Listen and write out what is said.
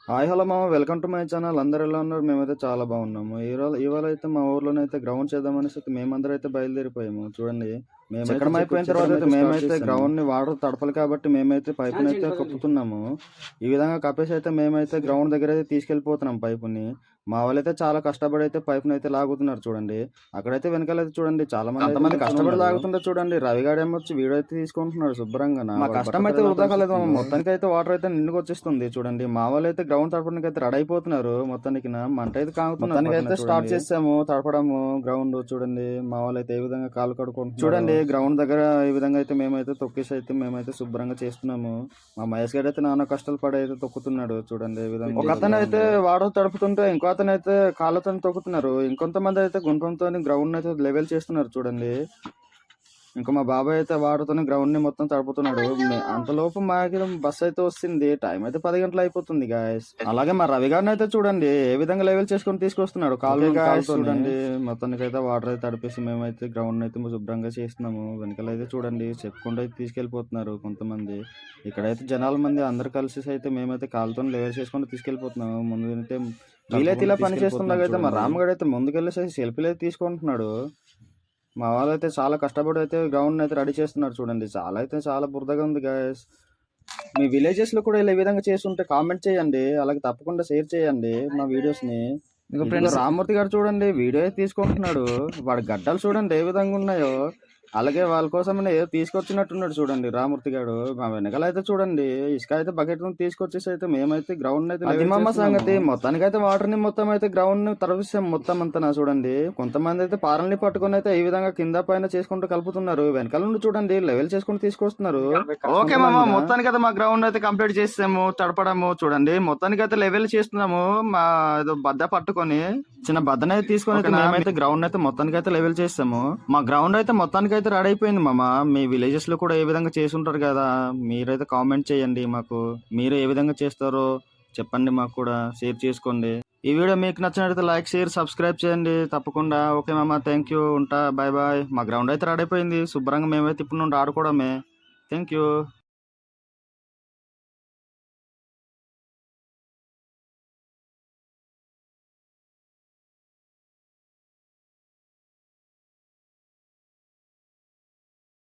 Hi hello మామ, welcome to my channel. అందరు ఎలా ఉన్నారు? మేమైతే చాలా బాగున్నాము. ఇవాళ అయితే మా ఊర్లోనైతే గ్రౌండ్ చేద్దామనేసి అయితే మేమందరం అయితే బయలుదేరిపోయాము. చూడండి, చెక్కడం అయిపోయిన తర్వాత అయితే మేమైతే గ్రౌండ్ ని వాటర్ తడపలు కాబట్టి మేమైతే పైపుని అయితే కప్పుతున్నాము. ఈ విధంగా కప్పేసి అయితే మేమైతే గ్రౌండ్ దగ్గర అయితే తీసుకెళ్లిపోతున్నాం పైపుని. మా వాళ్ళైతే చాలా కష్టపడి అయితే పైపుని అయితే లాగుతున్నారు. చూడండి, అక్కడైతే వెనకాలైతే చూడండి చాలా మంది కష్టపడి లాగుతుంటే చూడండి. రవిగాడేమో వచ్చి వీడియో అయితే తీసుకుంటున్నాడు శుభ్రంగా. మా కష్టం అయితే వృధా కాలేదు. మొత్తానికి అయితే వాటర్ అయితే నిండుకు వచ్చేస్తుంది. చూడండి, మా వాళ్ళు అయితే గ్రౌండ్ తడపడానికి అయితే రెడీ అయిపోతున్నారు. మొత్తానికి మంట అయితే కాగుతుంది. అయితే స్టార్ట్ చేసాము తడపడము గ్రౌండ్. చూడండి, మా వాళ్ళు అయితే ఏ విధంగా కాలు కడుకుంటున్నారు. చూడండి, గ్రౌండ్ దగ్గర ఈ విధంగా అయితే మేమైతే తొక్కేసి అయితే మేమైతే శుభ్రంగా చేస్తున్నాము. మా మహేష్ గారు అయితే నాన్న కష్టాలు పడి అయితే తొక్కుతున్నాడు. చూడండి, ఈ విధంగా ఒక అతను అయితే వాటర్ తడుపుతుంటే ఇంకో అతను అయితే కాళ్ళతో తొక్కుతున్నారు. ఇంకొంతమంది అయితే గుండ్రంతో గ్రౌండ్ అయితే లెవెల్ చేస్తున్నారు. చూడండి, ఇంకా మా బాబాయ్ అయితే వాడుతోనే గ్రౌండ్ ని మొత్తం తడుపుతున్నాడు. అంతలోపు మాకి బస్ అయితే వస్తుంది. టైం అయితే 10 గంటలు అయిపోతుంది గాయస్. అలాగే మా రవి గారిని అయితే చూడండి ఏ విధంగా లెవెల్ చేసుకొని తీసుకొస్తున్నాడు. కాలు చూడండి, మొత్తానికి అయితే వాటర్ అయితే తడిపేసి మేమైతే గ్రౌండ్ అయితే శుభ్రంగా చేస్తున్నాము. వెనకాల అయితే చూడండి చెప్పుకుంటూ అయితే తీసుకెళ్లిపోతున్నారు కొంతమంది. ఇక్కడైతే జనాల మంది అందరు కలిసి అయితే మేమైతే కాలుతో లెవెల్ చేసుకుంటూ తీసుకెళ్లిపోతున్నాము. ముందు అయితే వీలైతే ఇలా పని చేస్తుండగా మా రామగడ్ అయితే ముందుకెళ్ళేసి సెల్ఫీలు అయితే తీసుకుంటున్నాడు. మా వాళ్ళైతే చాలా కష్టపడి అయితే గ్రౌండ్ అయితే రెడీ చేస్తున్నారు. చూడండి, చాలా బురదగా ఉంది గాయస్. మీ విలేజెస్ లో కూడా ఇలా ఈ విధంగా చేస్తుంటే కామెంట్ చేయండి. అలాగే తప్పకుండా షేర్ చేయండి మా వీడియోస్ ని. రామ్మూర్తి గారు చూడండి వీడియో తీసుకుంటున్నాడు. వాడి గడ్డలు చూడండి ఏ విధంగా ఉన్నాయో. అలాగే వాళ్ళ కోసం ఏదో తీసుకొచ్చినట్టున్నాడు. చూడండి, రామూర్తి గారు మా వెనకాల అయితే చూడండి ఇసుక అయితే బకెట్ తీసుకొచ్చేసి అయితే మేమైతే గ్రౌండ్ అయితే అది మా సంగతి. మొత్తానికి అయితే వాటర్ ని మొత్తం అయితే గ్రౌండ్ ని తరవిస్తాం మొత్తం అంతా. చూడండి, కొంతమంది అయితే పారల్ని పట్టుకొని అయితే ఈ విధంగా కింద పైన చేసుకుంటూ కలుపుతున్నారు. వెనకాల నుండి చూడండి లెవెల్ చేసుకుని తీసుకొస్తున్నారు. ఓకే మామ, మొత్తానికి అయితే మా గ్రౌండ్ అయితే కంప్లీట్ చేసాము తడపడము. చూడండి, మొత్తానికి అయితే లెవెల్ చేస్తున్నాము. మా ఏదో బద్ద పట్టుకొని చిన్న బద్దన అయితే తీసుకొని మేమైతే గ్రౌండ్ అయితే మొత్తానికి అయితే లెవెల్ చేస్తాము. మా గ్రౌండ్ అయితే మొత్తానికి అయితే రెడీ అయిపోయింది మామ. మీ విలేజెస్ లో కూడా ఏ విధంగా చేసి ఉంటారు కదా, మీరైతే కామెంట్ చేయండి. మాకు మీరు ఏ విధంగా చేస్తారో చెప్పండి, మాకు కూడా షేర్ చేసుకోండి. ఈ వీడియో మీకు నచ్చినట్లయితే లైక్ షేర్ సబ్స్క్రైబ్ చేయండి తప్పకుండా. ఓకే మామ, థ్యాంక్ యూ, ఉంటా, బాయ్ బాయ్. మా గ్రౌండ్ అయితే రెడీ అయిపోయింది శుభ్రంగా. మేమైతే ఇప్పుడు నుండి ఆడుకోవడమే. Thank you.